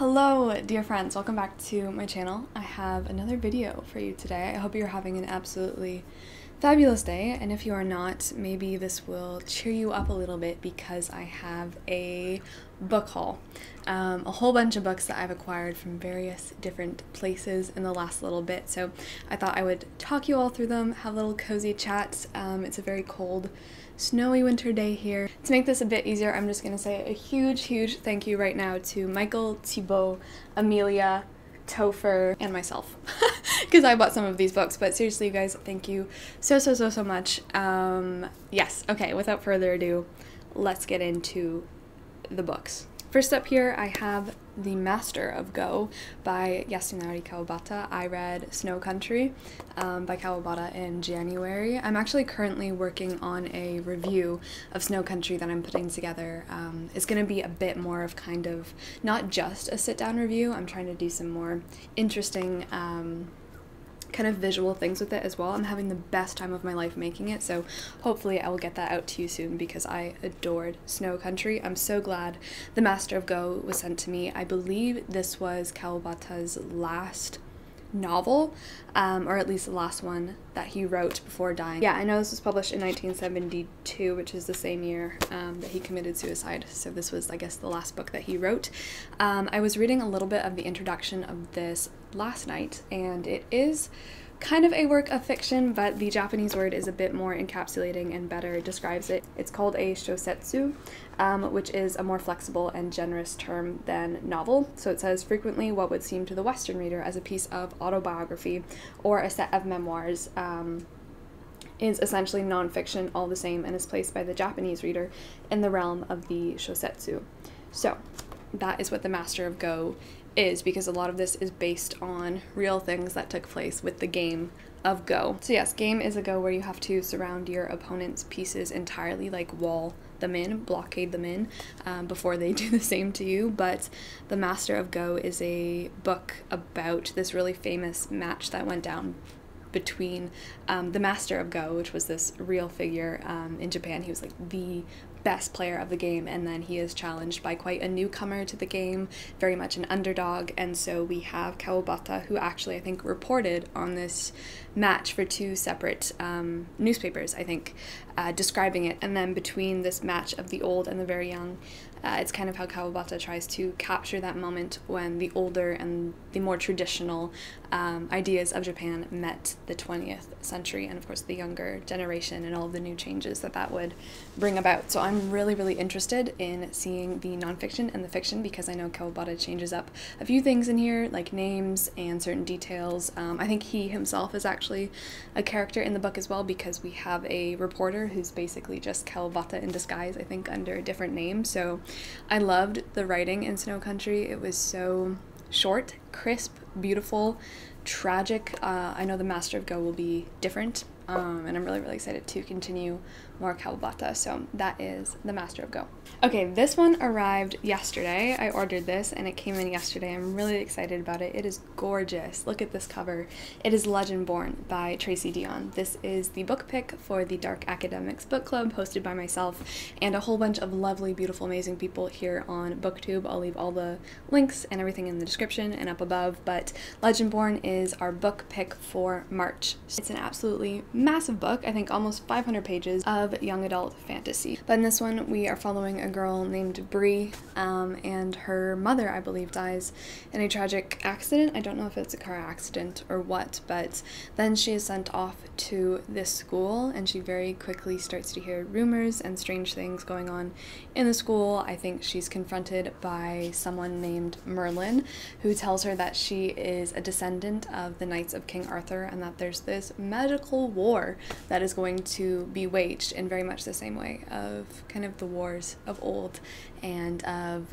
Hello dear friends, welcome back to my channel. I have another video for you today. I hope you're having an absolutely fabulous day, and if you are not, maybe this will cheer you up a little bit because I have a book haul. A whole bunch of books that I've acquired from various different places in the last little bit, so I thought I would talk you all through them, have a little cozy chat. It's a very cold, snowy winter day here. To make this a bit easier, I'm just going to say a huge thank you right now to Michael, Thibault, Amelia, Topher, and myself because I bought some of these books, but seriously you guys, thank you so much. Yes, okay, without further ado, let's get into the books. First up here, I have The Master of Go by Yasunari Kawabata. I read Snow Country by Kawabata in January. I'm actually currently working on a review of Snow Country that I'm putting together. It's going to be a bit more of kind of not just a sit-down review. I'm trying to do some more interesting kind of visual things with it as well. I'm having the best time of my life making it, so hopefully I will get that out to you soon because I adored Snow Country. I'm so glad The Master of Go was sent to me. I believe this was Kawabata's last novel, or at least the last one that he wrote before dying. Yeah, I know this was published in 1972, which is the same year that he committed suicide, so this was, I guess, the last book that he wrote. I was reading a little bit of the introduction of this last night, and it is kind of a work of fiction, but the Japanese word is a bit more encapsulating and better describes it. It's called a shosetsu, which is a more flexible and generous term than novel. So it says, frequently what would seem to the Western reader as a piece of autobiography or a set of memoirs is essentially nonfiction all the same and is placed by the Japanese reader in the realm of the shosetsu. So that is what The Master of Go is, because a lot of this is based on real things that took place with the game of Go. So yes, game is a Go where you have to surround your opponent's pieces entirely, like wall them in, blockade them in, before they do the same to you. But The Master of Go is a book about this really famous match that went down between the Master of Go, which was this real figure in Japan. He was like the best player of the game, and then he is challenged by quite a newcomer to the game, very much an underdog, and so we have Kawabata, who actually I think reported on this match for two separate newspapers, I think, describing it. And then between this match of the old and the very young, it's kind of how Kawabata tries to capture that moment when the older and the more traditional ideas of Japan met the 20th century, and of course the younger generation and all of the new changes that that would bring about. So I'm really interested in seeing the nonfiction and the fiction, because I know Kawabata changes up a few things in here, like names and certain details. I think he himself is actually a character in the book as well, because we have a reporter who's basically just Kawabata in disguise, I think under a different name. So I loved the writing in Snow Country. It was so short, crisp, beautiful, tragic. I know The Master of Go will be different, and I'm really excited to continue more Kawabata. So that is The Master of Go. Okay, this one arrived yesterday. I ordered this and it came in yesterday. I'm really excited about it. It is gorgeous. Look at this cover. It is Legendborn by Tracy Dion. This is the book pick for the Dark Academics Book Club, hosted by myself and a whole bunch of lovely, beautiful, amazing people here on BookTube. I'll leave all the links and everything in the description and up above, but Legendborn is our book pick for March. It's an absolutely massive book, I think almost 500 pages of young adult fantasy. But in this one, we are following a girl named Bree, and her mother, I believe, dies in a tragic accident. I don't know if it's a car accident or what, but then she is sent off to this school, and she very quickly starts to hear rumors and strange things going on in the school. I think she's confronted by someone named Merlin, who tells her that she is a descendant of the Knights of King Arthur, and that there's this magical war that is going to be waged in very much the same way of kind of the wars of old, and of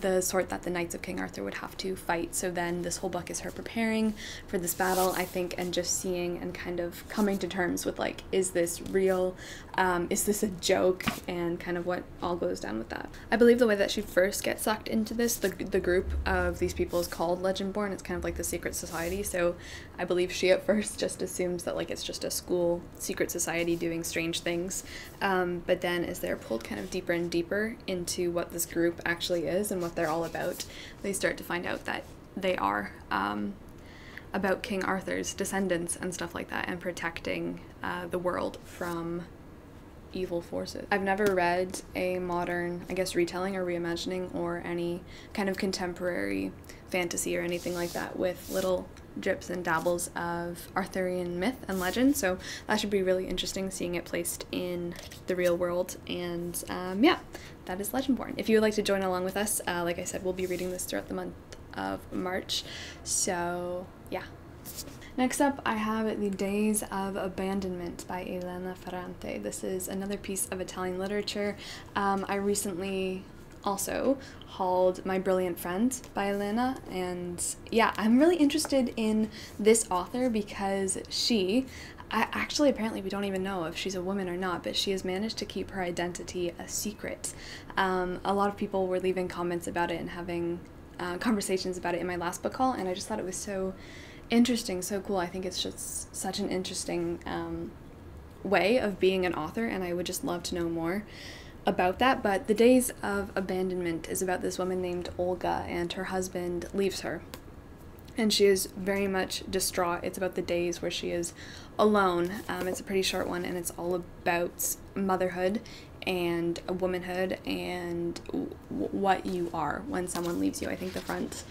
the sort that the Knights of King Arthur would have to fight. So then this whole book is her preparing for this battle, I think, and just seeing and kind of coming to terms with, like, is this real? Is this a joke? And kind of what all goes down with that. I believe the way that she first gets sucked into this, the group of these people is called Legendborn. It's kind of like the secret society, so I believe she at first just assumes that, like, it's just a school secret society doing strange things. longings, but then as they're pulled kind of deeper and deeper into what this group actually is and what they're all about, they start to find out that they are about King Arthur's descendants and stuff like that, and protecting the world from evil forces. I've never read a modern, I guess, retelling or reimagining or any kind of contemporary fantasy or anything like that with little drips and dabbles of Arthurian myth and legend, so that should be really interesting seeing it placed in the real world. And yeah, that is Legendborn. If you would like to join along with us, like I said, we'll be reading this throughout the month of March, so yeah. Next up, I have The Days of Abandonment by Elena Ferrante. This is another piece of Italian literature. I recently also hauled My Brilliant Friend by Elena, and yeah, I'm really interested in this author because actually, apparently we don't even know if she's a woman or not, but she has managed to keep her identity a secret. A lot of people were leaving comments about it and having conversations about it in my last book haul, and I just thought it was so interesting, so cool. I think it's just such an interesting way of being an author, and I would just love to know more about that. But The Days of Abandonment is about this woman named Olga, and her husband leaves her, and she is very much distraught. It's about the days where she is alone. It's a pretty short one, and it's all about motherhood and womanhood and what you are when someone leaves you. I think the front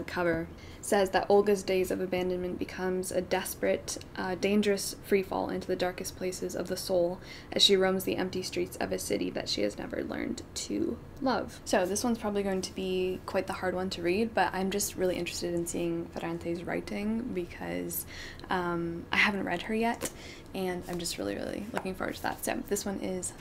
cover says that Olga's days of abandonment becomes a desperate, dangerous freefall into the darkest places of the soul as she roams the empty streets of a city that she has never learned to love. So this one's probably going to be quite the hard one to read, but I'm just really interested in seeing Ferrante's writing because I haven't read her yet, and I'm just really, really looking forward to that. So this one is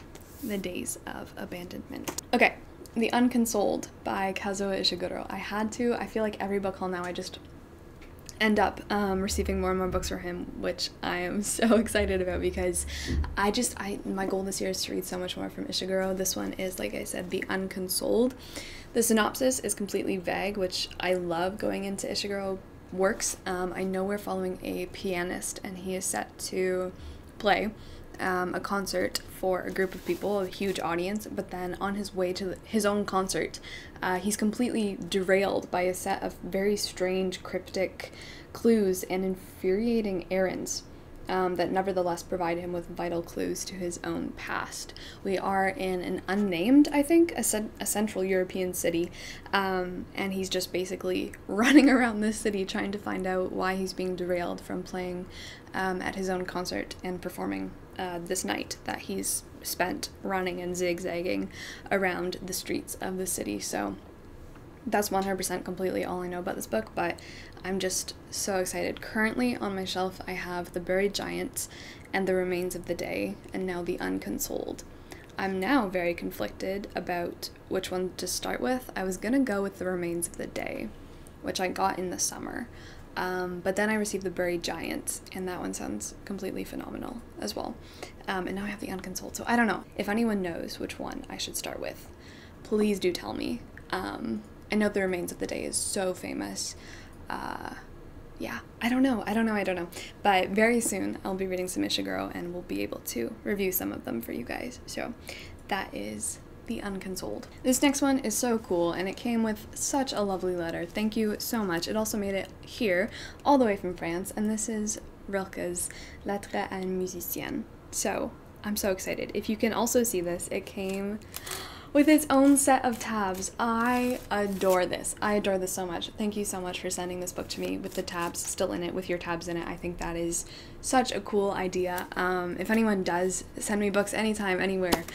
The Days of Abandonment. Okay. The Unconsoled by Kazuo Ishiguro. I feel like every book haul now I just end up receiving more and more books from him, which I am so excited about because my goal this year is to read so much more from Ishiguro. This one is, like I said, The Unconsoled. The synopsis is completely vague, which I love going into Ishiguro works. I know we're following a pianist, and he is set to play a concert for a group of people, a huge audience, but then on his way to his own concert, he's completely derailed by a set of very strange, cryptic clues and infuriating errands that nevertheless provide him with vital clues to his own past. We are in an unnamed, I think, a Central European city, and he's just basically running around this city trying to find out why he's being derailed from playing at his own concert and performing this night that he's spent running and zigzagging around the streets of the city. So that's 100% completely all I know about this book, but I'm just so excited. Currently on my shelf I have The Buried Giant and The Remains of the Day, and now The Unconsoled. I'm now very conflicted about which one to start with. I was gonna go with The Remains of the Day, which I got in the summer. But then I received The Buried Giant, and that one sounds completely phenomenal as well. And now I have The Unconsoled, so I don't know. If anyone knows which one I should start with, please do tell me. I know The Remains of the Day is so famous. Yeah, I don't know. But very soon I'll be reading some Ishiguro, and we'll be able to review some of them for you guys. So that is The Unconsoled. This next one is so cool, and it came with such a lovely letter. Thank you so much. It also made it here, all the way from France, and this is Rilke's Lettre à un musicien. So I'm so excited. If you can also see this, it came with its own set of tabs. I adore this. I adore this so much. Thank you so much for sending this book to me with the tabs still in it, with your tabs in it. I think that is such a cool idea. If anyone does send me books anytime, anywhere,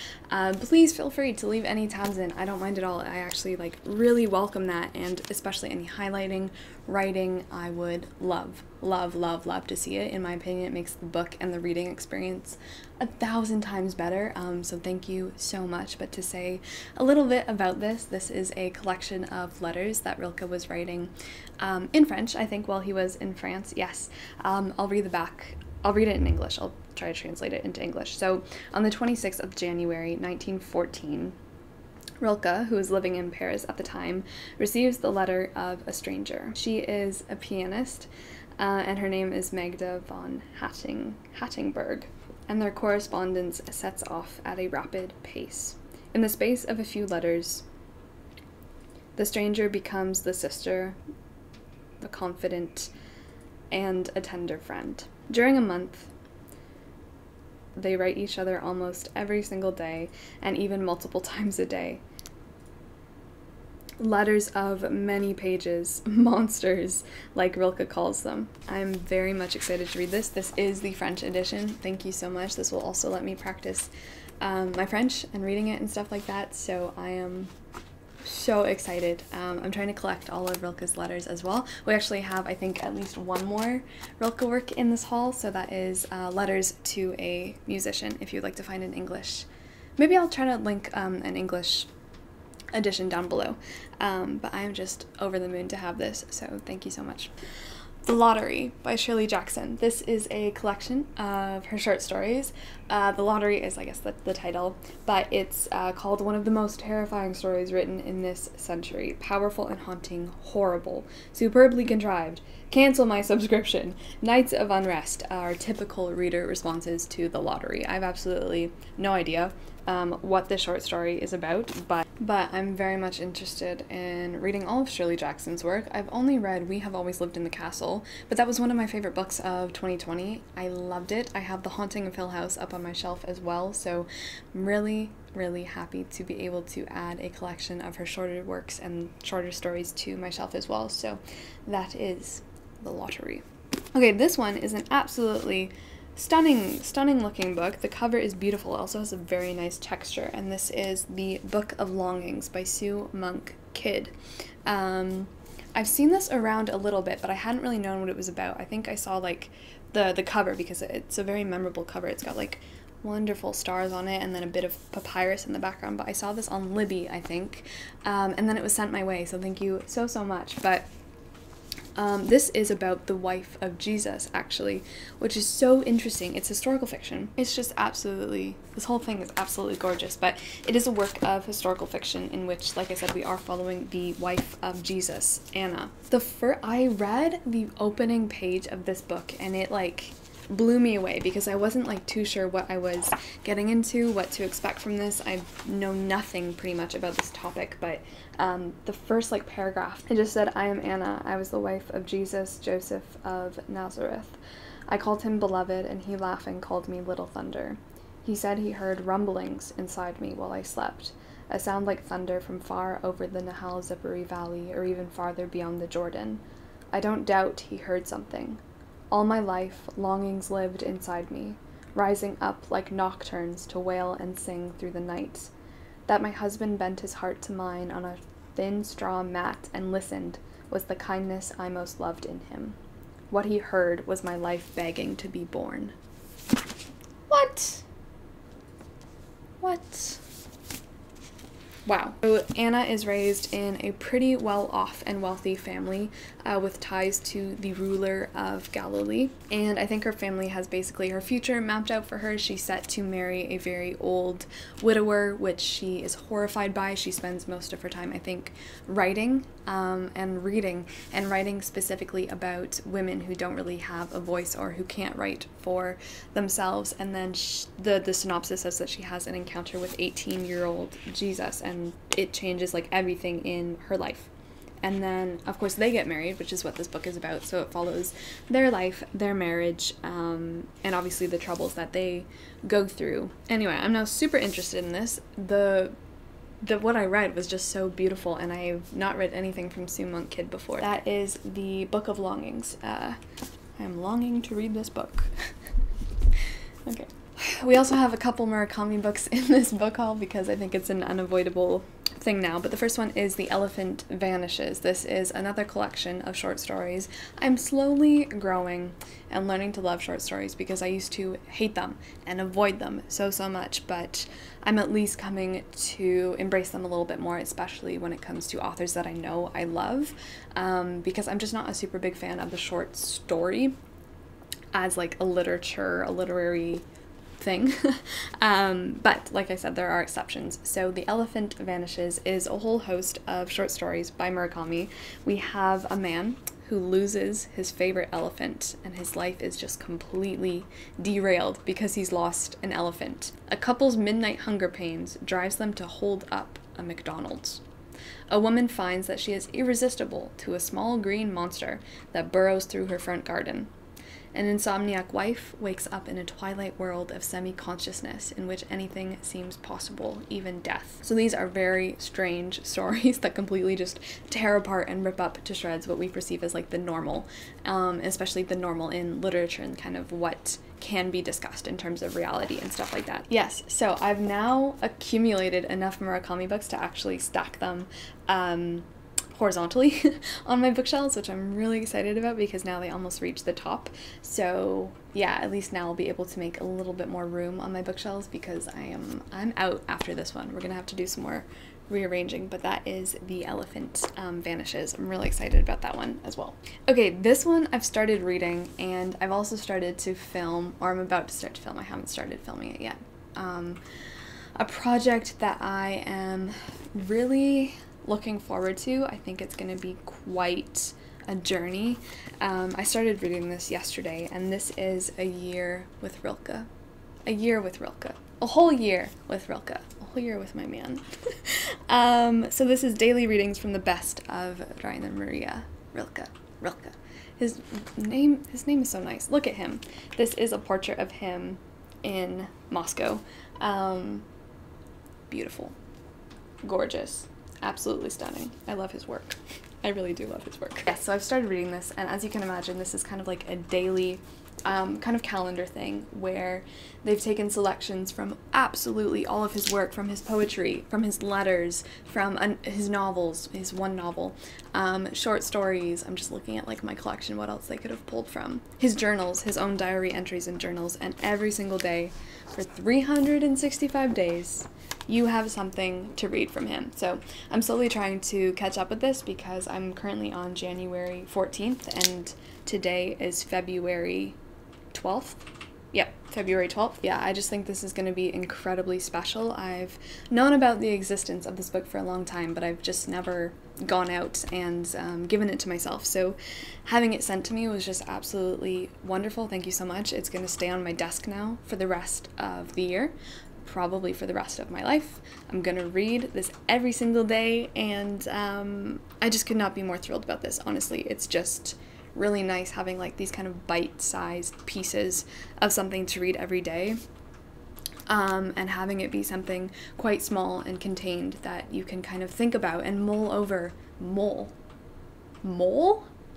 please feel free to leave any tabs in. I don't mind at all. I actually really welcome that, and especially any highlighting, writing. I would love to see it. In my opinion, it makes the book and the reading experience 1,000 times better. So thank you so much. But to say a little bit about this is a collection of letters that Rilke was writing in French, I think, while he was in France. Yes. I'll read the back. I'll read it in English. I'll try to translate it into English. So on the 26th of January, 1914, Rilke, who was living in Paris at the time, receives the letter of a stranger. She is a pianist, and her name is Magda von Hattingberg. and their correspondence sets off at a rapid pace. In the space of a few letters, the stranger becomes the sister, the confidant, and a tender friend. During a month, they write each other almost every single day, and even multiple times a day. Letters of many pages, monsters, like Rilke calls them. I'm very much excited to read this. This is the French edition. Thank you so much. This will also let me practice my French and reading it and stuff like that, so I am so excited. I'm trying to collect all of Rilke's letters as well. We actually have, I think, at least one more Rilke work in this haul, so that is Letters to a Musician, if you'd like to find an English. Maybe I'll try to link an English edition down below, but I'm just over the moon to have this, so thank you so much. The Lottery by Shirley Jackson. This is a collection of her short stories. The Lottery is, I guess, the title, but it's called one of the most terrifying stories written in this century. Powerful and haunting, horrible, superbly contrived. Cancel my subscription. Nights of unrest are typical reader responses to The Lottery. I have absolutely no idea what this short story is about, but I'm very much interested in reading all of Shirley Jackson's work. I've only read We Have Always Lived in the Castle, but that was one of my favorite books of 2020. I loved it. I have The Haunting of Hill House up on my shelf as well, so I'm really happy to be able to add a collection of her shorter works and shorter stories to my shelf as well. So that is The Lottery. Okay, this one is an absolutely stunning looking book. The cover is beautiful. It also has a very nice texture, and this is The Book of Longings by Sue Monk Kidd. I've seen this around a little bit, but I hadn't really known what it was about. I think I saw like the cover because it's a very memorable cover. It's got like wonderful stars on it and then a bit of papyrus in the background, but I saw this on Libby, I think, and then it was sent my way, so thank you so much. But this is about the wife of Jesus, actually, which is so interesting. It's historical fiction. It's just absolutely, this whole thing is absolutely gorgeous, but it is a work of historical fiction in which, like I said, we are following the wife of Jesus, Anna. I read the opening page of this book, and it like blew me away because I wasn't like too sure what I was getting into, what to expect from this. I know nothing pretty much about this topic, but the first like paragraph, it just said, "I am Anna. I was the wife of Jesus, Joseph of Nazareth. I called him beloved, and he laughing called me Little Thunder. He said he heard rumblings inside me while I slept, a sound like thunder from far over the Nahal Zippery Valley or even farther beyond the Jordan. I don't doubt he heard something. All my life, longings lived inside me, rising up like nocturnes to wail and sing through the night. That my husband bent his heart to mine on a thin straw mat and listened was the kindness I most loved in him. What he heard was my life begging to be born." What? What? Wow. So Anna is raised in a pretty well-off and wealthy family with ties to the ruler of Galilee, and I think her family has basically her future mapped out for her. She's set to marry a very old widower, which she is horrified by. She spends most of her time, I think, writing and reading, and writing specifically about women who don't really have a voice or who can't write for themselves. And then the synopsis says that she has an encounter with 18-year-old Jesus, and it changes like everything in her life. And then, of course, they get married, which is what this book is about, so it follows their life, their marriage, and obviously the troubles that they go through. Anyway, I'm now super interested in this. What I read was just so beautiful, and I've not read anything from Sue Monk Kidd before. That is The Book of Longings. I am longing to read this book. Okay. We also have a couple Murakami books in this book haul because I think it's an unavoidable thing now, but the first one is The Elephant Vanishes. This is another collection of short stories. I'm slowly growing and learning to love short stories because I used to hate them and avoid them so much, but I'm at least coming to embrace them a little bit more, especially when it comes to authors that I know I love, because I'm just not a super big fan of the short story as like a literary thing. But like I said, there are exceptions. So The Elephant Vanishes is a whole host of short stories by Murakami. We have a man who loses his favorite elephant, and his life is just completely derailed because he's lost an elephant. A couple's midnight hunger pains drives them to hold up a McDonald's. A woman finds that she is irresistible to a small green monster that burrows through her front garden. An insomniac wife wakes up in a twilight world of semi-consciousness in which anything seems possible, even death. So these are very strange stories that completely just tear apart and rip up to shreds what we perceive as like the normal, especially the normal in literature and kind of what can be discussed in terms of reality and stuff like that. Yes, so I've now accumulated enough Murakami books to actually stack them horizontally on my bookshelves, which I'm really excited about because now they almost reach the top. So yeah, at least now I'll be able to make a little bit more room on my bookshelves because I'm out after this one. We're gonna have to do some more rearranging, but that is The Elephant Vanishes. I'm really excited about that one as well. Okay, this one I've started reading, and I've also started to film, or I'm about to start to film. I haven't started filming it yet. A project that I am really looking forward to. I think it's going to be quite a journey. I started reading this yesterday, and this is A Year with Rilke. A year with Rilke. A whole year with Rilke. A whole year with my man. So this is daily readings from the best of Rainer Maria Rilke. Rilke. His name is so nice. Look at him. This is a portrait of him in Moscow. Beautiful. Gorgeous. Absolutely stunning. I love his work. I really do love his work. Yes, so I've started reading this, and as you can imagine, this is kind of like a daily kind of calendar thing where they've taken selections from absolutely all of his work, from his poetry, from his letters, from his novels, his one novel, short stories. I'm just looking at like my collection, what else they could have pulled from. His journals, his own diary entries and journals, and every single day for 365 days, you have something to read from him. So I'm slowly trying to catch up with this because I'm currently on January 14th and today is February 12th. Yep, February 12th. Yeah, I just think this is going to be incredibly special. I've known about the existence of this book for a long time, but I've just never gone out and given it to myself. So having it sent to me was just absolutely wonderful. Thank you so much. It's going to stay on my desk now for the rest of the year. Probably for the rest of my life. I'm gonna read this every single day, and I just could not be more thrilled about this. Honestly, it's just really nice having like these kind of bite-sized pieces of something to read every day, and having it be something quite small and contained that you can kind of think about and mull over. Mull?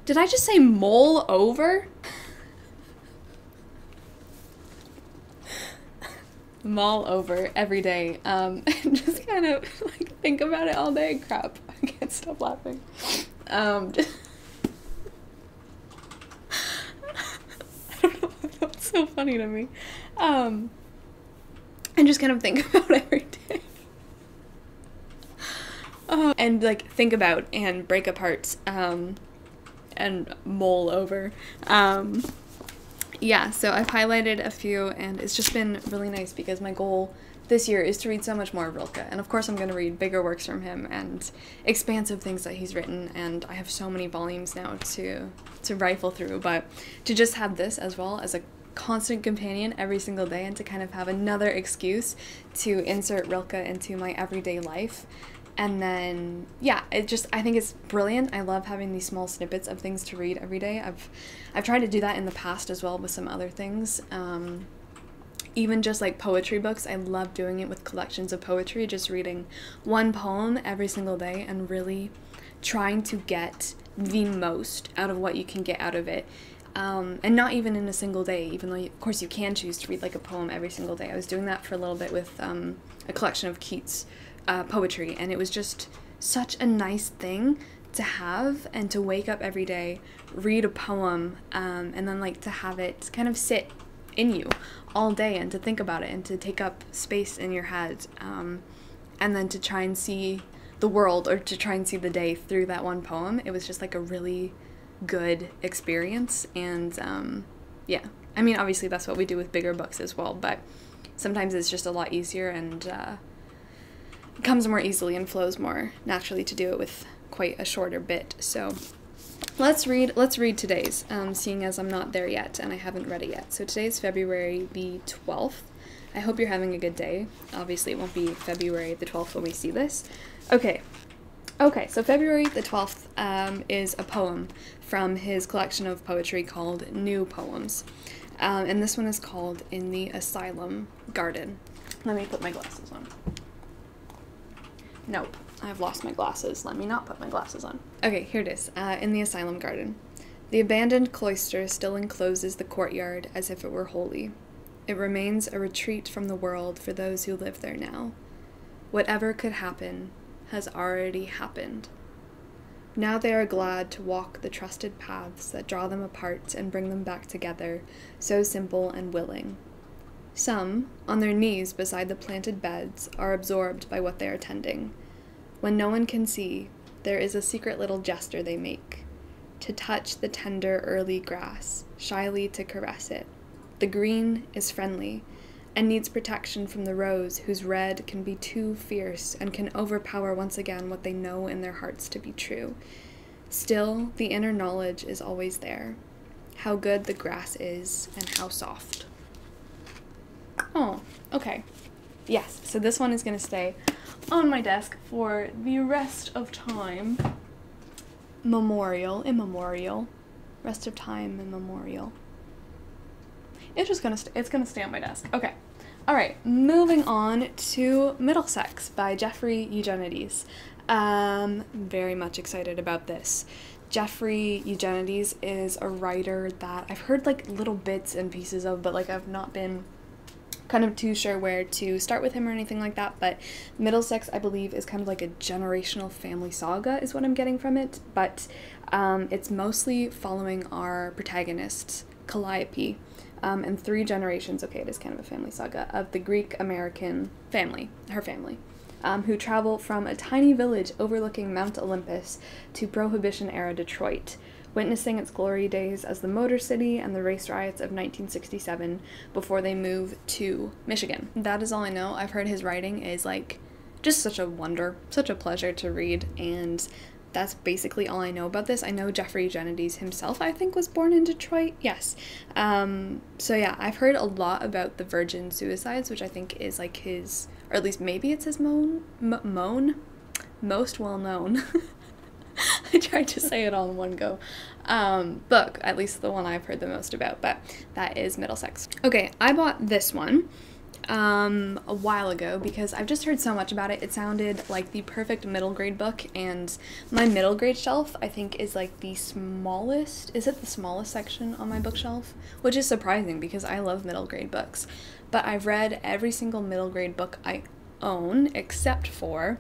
Did I just say mull over? Mull over every day, and just kind of like think about it all day. Crap, I can't stop laughing. I don't know why that's so funny to me. And just kind of think about every day. And like think about and break apart, and mull over. Yeah, so I've highlighted a few, and it's just been really nice because my goal this year is to read so much more of Rilke, and of course I'm going to read bigger works from him and expansive things that he's written, and I have so many volumes now to rifle through, but to just have this as well as a constant companion every single day and to kind of have another excuse to insert Rilke into my everyday life. And then, yeah, I think it's brilliant. I love having these small snippets of things to read every day. I've tried to do that in the past as well with some other things. Even just like poetry books, I love doing it with collections of poetry, just reading one poem every single day and really trying to get the most out of what you can get out of it. And not even in a single day, even though, of course, you can choose to read like a poem every single day. I was doing that for a little bit with a collection of Keats poetry, and it was just such a nice thing to have and to wake up every day, read a poem, and then like to have it kind of sit in you all day and to think about it and to take up space in your head, and then to try and see the world or to try and see the day through that one poem. It was just like a really good experience, and yeah, I mean obviously that's what we do with bigger books as well, but sometimes it's just a lot easier and comes more easily and flows more naturally to do it with quite a shorter bit. So let's read today's, seeing as I'm not there yet and I haven't read it yet. So today's February the 12th. I hope you're having a good day. Obviously it won't be February the 12th when we see this. Okay, so February the 12th is a poem from his collection of poetry called New Poems. And this one is called In the Asylum Garden. Let me put my glasses on. Nope, I've lost my glasses. Let me not put my glasses on. Okay, here it is. In the Asylum Garden. The abandoned cloister still encloses the courtyard as if it were holy. It remains a retreat from the world for those who live there now. Whatever could happen has already happened. Now they are glad to walk the trusted paths that draw them apart and bring them back together, so simple and willing. Some, on their knees beside the planted beds, are absorbed by what they are tending. When no one can see, there is a secret little gesture they make, to touch the tender early grass, shyly to caress it. The green is friendly, and needs protection from the rose whose red can be too fierce and can overpower once again what they know in their hearts to be true. Still, the inner knowledge is always there. How good the grass is and how soft. Oh, okay. Yes, so this one is going to stay on my desk for the rest of time. Immemorial. Rest of time, immemorial. It's gonna stay on my desk. Okay. All right, moving on to Middlesex by Jeffrey Eugenides. Very much excited about this. Jeffrey Eugenides is a writer that I've heard like little bits and pieces of, but like I've not been kind of too sure where to start with him or anything like that. But Middlesex, I believe, is kind of like a generational family saga is what I'm getting from it, but it's mostly following our protagonist, Calliope, and 3 generations, okay, it is kind of a family saga, of the Greek-American family, her family, who travel from a tiny village overlooking Mount Olympus to Prohibition-era Detroit, witnessing its glory days as the Motor City and the race riots of 1967 before they move to Michigan. That is all I know. I've heard his writing is, like, just such a wonder, such a pleasure to read, and that's basically all I know about this. I know Jeffrey Eugenides himself, I think, was born in Detroit. Yes. So yeah, I've heard a lot about the virgin suicides, which I think is like his, or at least maybe it's his most well known. I tried to say it all in one go. Book, at least the one I've heard the most about, but that is Middlesex. Okay, I bought this one a while ago because I've just heard so much about it. It sounded like the perfect middle grade book, and my middle grade shelf I think is like the smallest, is it the smallest section on my bookshelf? Which is surprising because I love middle grade books, but I've read every single middle grade book I own except for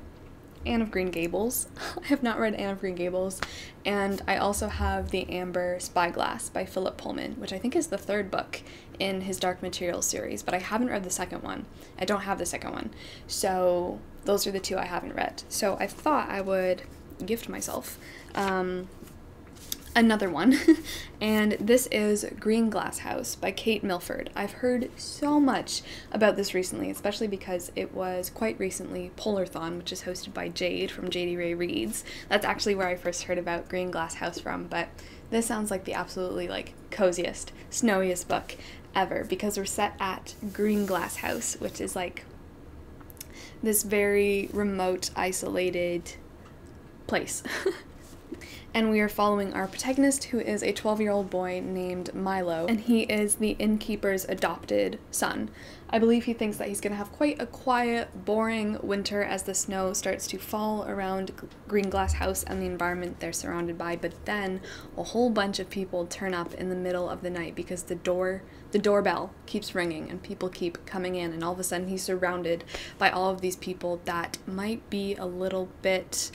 Anne of Green Gables. I have not read Anne of Green Gables, and I also have The Amber Spyglass by Philip Pullman, which I think is the 3rd book in his Dark Materials series, but I haven't read the 2nd one. I don't have the 2nd one, so those are the 2 I haven't read. So I thought I would gift myself another one, and this is Green Glass House by Kate Milford. I've heard so much about this recently, especially because it was quite recently Polarthon, which is hosted by Jade from J.D. Ray Reads. That's actually where I first heard about Green Glass House from, but this sounds like the absolutely like coziest, snowiest book ever, because we're set at Green Glass House, which is like this very remote, isolated place. And we are following our protagonist, who is a 12-year-old boy named Milo, and he is the innkeeper's adopted son. I believe he thinks that he's going to have quite a quiet, boring winter as the snow starts to fall around Green Glass House and the environment they're surrounded by, but then a whole bunch of people turn up in the middle of the night because the doorbell keeps ringing and people keep coming in, and all of a sudden he's surrounded by all of these people that might be a little bit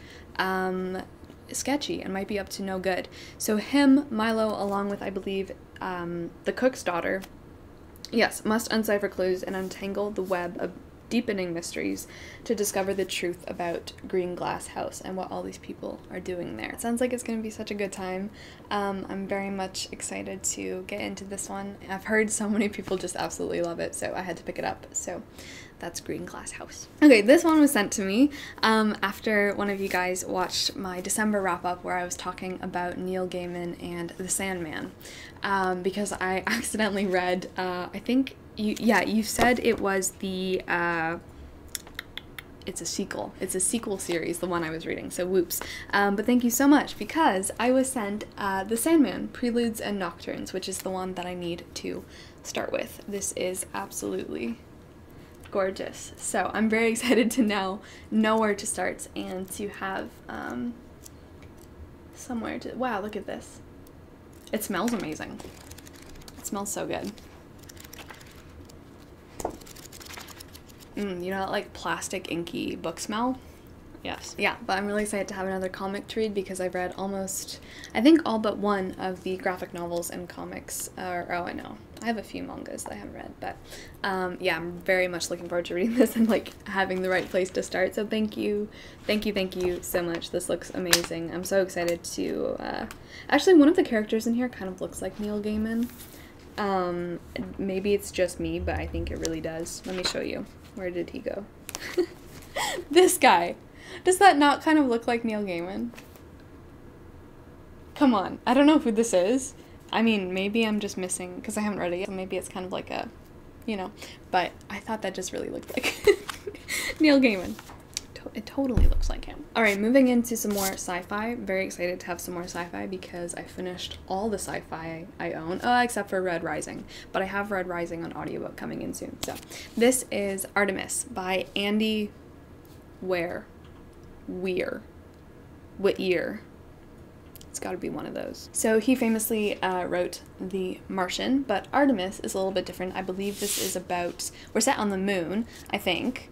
sketchy and might be up to no good. So him, Milo, along with, I believe, the cook's daughter, yes, must uncipher clues and untangle the web of deepening mysteries to discover the truth about Green Glass House and what all these people are doing there. It sounds like it's going to be such a good time. I'm very much excited to get into this one. I've heard so many people just absolutely love it, so I had to pick it up. So that's Green Glass House. Okay, this one was sent to me after one of you guys watched my December wrap-up where I was talking about Neil Gaiman and The Sandman, because I accidentally read, I think, you said it was the, it's a sequel series, the one I was reading, so whoops. But thank you so much, because I was sent The Sandman, Preludes and Nocturnes, which is the one that I need to start with. This is absolutely gorgeous. So I'm very excited to now know where to start and to have somewhere to, wow, look at this. It smells amazing. It smells so good. You know that like plastic inky book smell? Yes. Yeah, but I'm really excited to have another comic to read because I've read almost, I think all but one of the graphic novels and comics, oh, I know. I have a few mangas that I haven't read, but yeah, I'm very much looking forward to reading this and like having the right place to start. So thank you so much. This looks amazing. I'm so excited to, actually one of the characters in here kind of looks like Neil Gaiman. Maybe it's just me, but I think it really does. Let me show you. Where did he go? This guy. Does that not kind of look like Neil Gaiman? Come on. I don't know who this is. I mean, maybe I'm just missing, because I haven't read it yet, so maybe it's kind of like a, you know, but I thought that just really looked like Neil Gaiman. It totally looks like him. Alright, moving into some more sci-fi. Very excited to have some more sci-fi because I finished all the sci-fi I own, except for Red Rising, but I have Red Rising on audiobook coming in soon. So, this is Artemis by Andy Whittier. It's got to be one of those. So he famously wrote The Martian, but Artemis is a little bit different. I believe this is about, we're set on the moon, I think.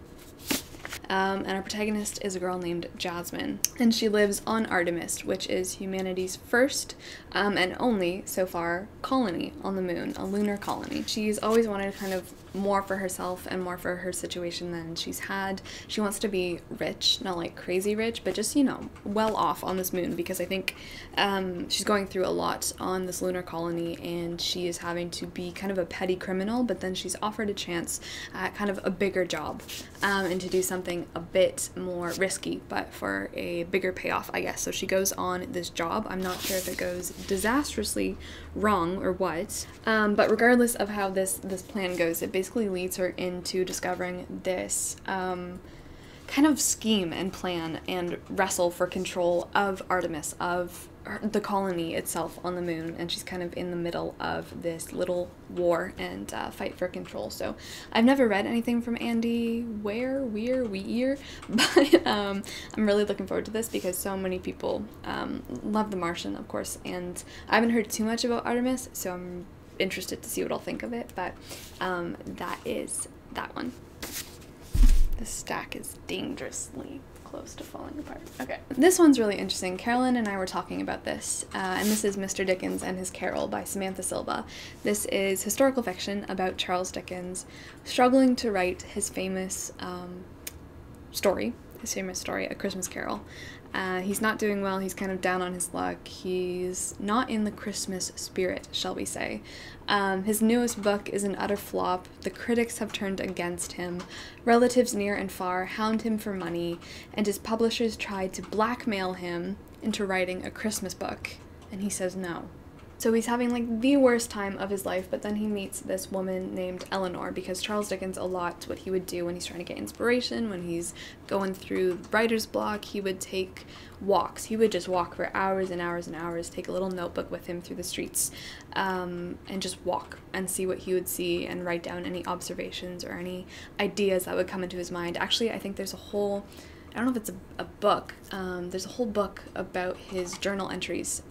And our protagonist is a girl named Jasmine, and she lives on Artemis, which is humanity's first and only, so far, colony on the moon, a lunar colony. She's always wanted kind of more for herself and more for her situation than she's had. She wants to be rich, not like crazy rich, but just, you know, well off on this moon, because I think she's going through a lot on this lunar colony, and she is having to be kind of a petty criminal, but then she's offered a chance at kind of a bigger job and to do something a bit more risky, but for a bigger payoff, I guess. So she goes on this job. I'm not sure if it goes disastrously wrong or what, but regardless of how this plan goes, it basically leads her into discovering this kind of scheme and plan and wrestle for control of Artemis, of the colony itself on the moon, and she's kind of in the middle of this little war and fight for control. So I've never read anything from Andy Weir, but I'm really looking forward to this because so many people love The Martian, of course, and I haven't heard too much about Artemis, so I'm interested to see what I'll think of it, but that is that one. This stack is dangerously close to falling apart. Okay. This one's really interesting. Carolyn and I were talking about this, and this is Mr. Dickens and His Carol by Samantha Silva. This is historical fiction about Charles Dickens struggling to write his famous story, A Christmas Carol. He's not doing well, he's kind of down on his luck, he's not in the Christmas spirit, shall we say. His newest book is an utter flop, the critics have turned against him, relatives near and far hound him for money, and his publishers tried to blackmail him into writing a Christmas book, and he says no. So he's having like the worst time of his life, but then he meets this woman named Eleanor, because Charles Dickens, a lot what he would do when he's trying to get inspiration, when he's going through writer's block, he would take walks. He would just walk for hours and hours and hours, take a little notebook with him through the streets, and just walk and see what he would see and write down any observations or any ideas that would come into his mind. Actually, I think there's a whole, I don't know if it's a book, there's a whole book about his journal entries.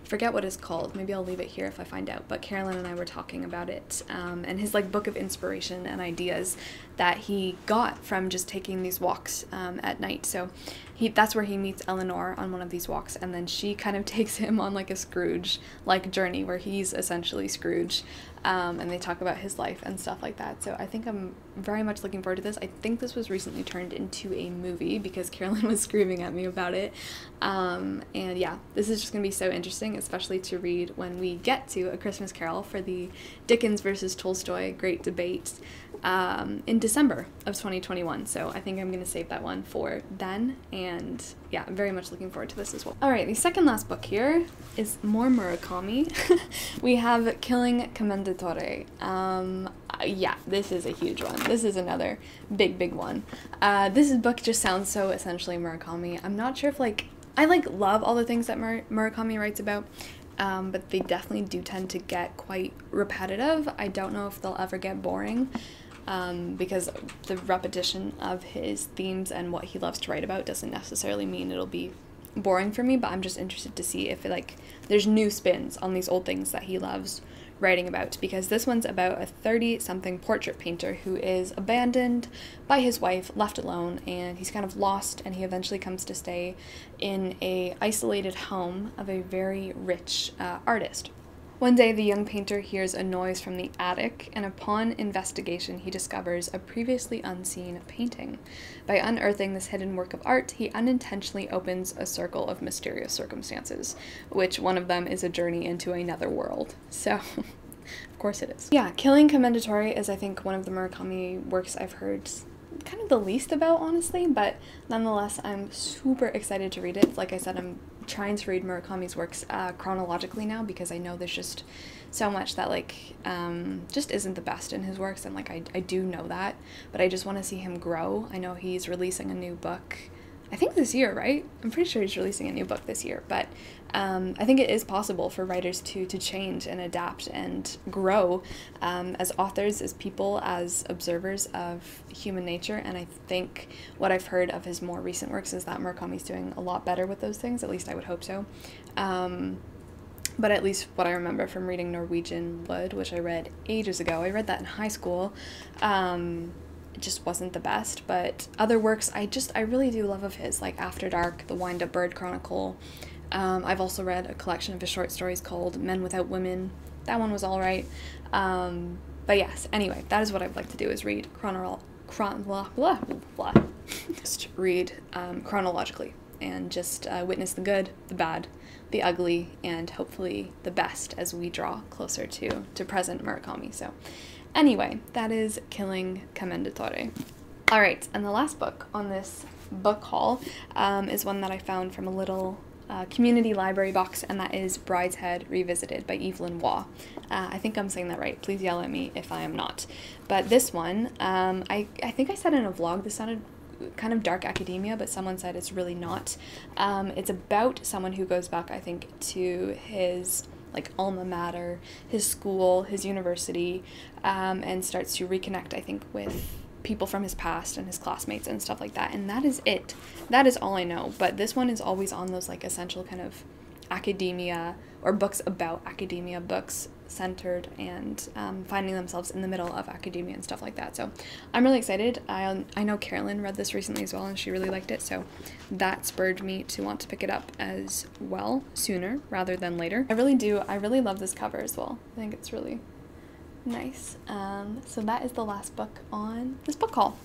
Forget what it's called, maybe I'll leave it here if I find out, but Carolyn and I were talking about it, and his like book of inspiration and ideas that he got from just taking these walks at night. So that's where he meets Eleanor on one of these walks, and then she kind of takes him on like a Scrooge like journey where he's essentially Scrooge, and they talk about his life and stuff like that. So I think I'm very much looking forward to this. I think this was recently turned into a movie because Carolyn was screaming at me about it, and yeah, this is just gonna be so interesting, especially to read when we get to A Christmas Carol for the Dickens versus Tolstoy great debate in December of 2021. So I think I'm gonna save that one for then, and yeah, I'm very much looking forward to this as well. All right, the second last book here is more Murakami. We have Killing Commendatore. Yeah, this is a huge one. This is another big one. This book just sounds so essentially Murakami. I'm not sure if I love all the things that Murakami writes about, but they definitely do tend to get quite repetitive. I don't know if they'll ever get boring, because the repetition of his themes and what he loves to write about doesn't necessarily mean it'll be boring for me, but I'm just interested to see if there's new spins on these old things that he loves writing about, because this one's about a 30-something portrait painter who is abandoned by his wife, left alone, and he's kind of lost, and he eventually comes to stay in a isolated home of a very rich artist. One day, the young painter hears a noise from the attic, and upon investigation, he discovers a previously unseen painting. By unearthing this hidden work of art, he unintentionally opens a circle of mysterious circumstances, which one of them is a journey into another world. So, of course it is. Yeah, Killing Commendatore is, I think, one of the Murakami works I've heard kind of the least about, honestly, but nonetheless, I'm super excited to read it. Like I said, I'm trying to read Murakami's works chronologically now, because I know there's just so much that just isn't the best in his works, and I do know that, but I just want to see him grow. I know he's releasing a new book, I think this year, right? I'm pretty sure he's releasing a new book this year, but I think it is possible for writers to change and adapt and grow as authors, as people, as observers of human nature, and I think what I've heard of his more recent works is that Murakami's doing a lot better with those things, at least I would hope so. But at least what I remember from reading Norwegian Wood, which I read ages ago, I read that in high school, it just wasn't the best, but other works I really do love of his, like After Dark, The Wind-Up Bird Chronicle. I've also read a collection of his short stories called Men Without Women. That one was all right. But yes, anyway, that is what I'd like to do, is read just read chronologically, and just witness the good, the bad, the ugly, and hopefully the best as we draw closer to present Murakami. So anyway, that is Killing Commendatore. All right, and the last book on this book haul is one that I found from a little community library box, and that is Brideshead Revisited by Evelyn Waugh. I think I'm saying that right. Please yell at me if I am not. But this one, I think I said in a vlog, this sounded kind of dark academia, but someone said it's really not. It's about someone who goes back, I think, to his alma mater, his school, his university, and starts to reconnect, I think, with people from his past and his classmates and stuff like that, and that is it. That is all I know, but this one is always on those essential kind of academia, or books about academia, books centered and finding themselves in the middle of academia and stuff like that. So I'm really excited. I know Carolyn read this recently as well, and she really liked it, so that spurred me to want to pick it up as well sooner rather than later. I really love this cover as well. I think it's really nice. So that is the last book on this book haul.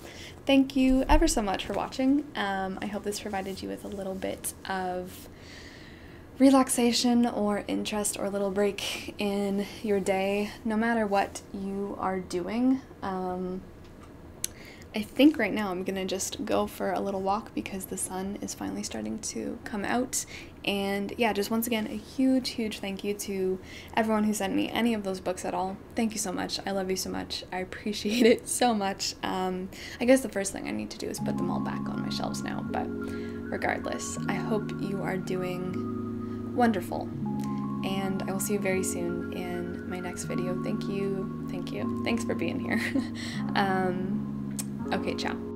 Thank you ever so much for watching. I hope this provided you with a little bit of relaxation or interest or a little break in your day, no matter what you are doing. I think right now I'm gonna just go for a little walk because the sun is finally starting to come out. And yeah, just once again, a huge thank you to everyone who sent me any of those books at all. Thank you so much. I love you so much. I appreciate it so much. I guess the first thing I need to do is put them all back on my shelves now, but regardless, I hope you are doing wonderful, and I will see you very soon in my next video. Thank you. Thanks for being here. Okay, ciao.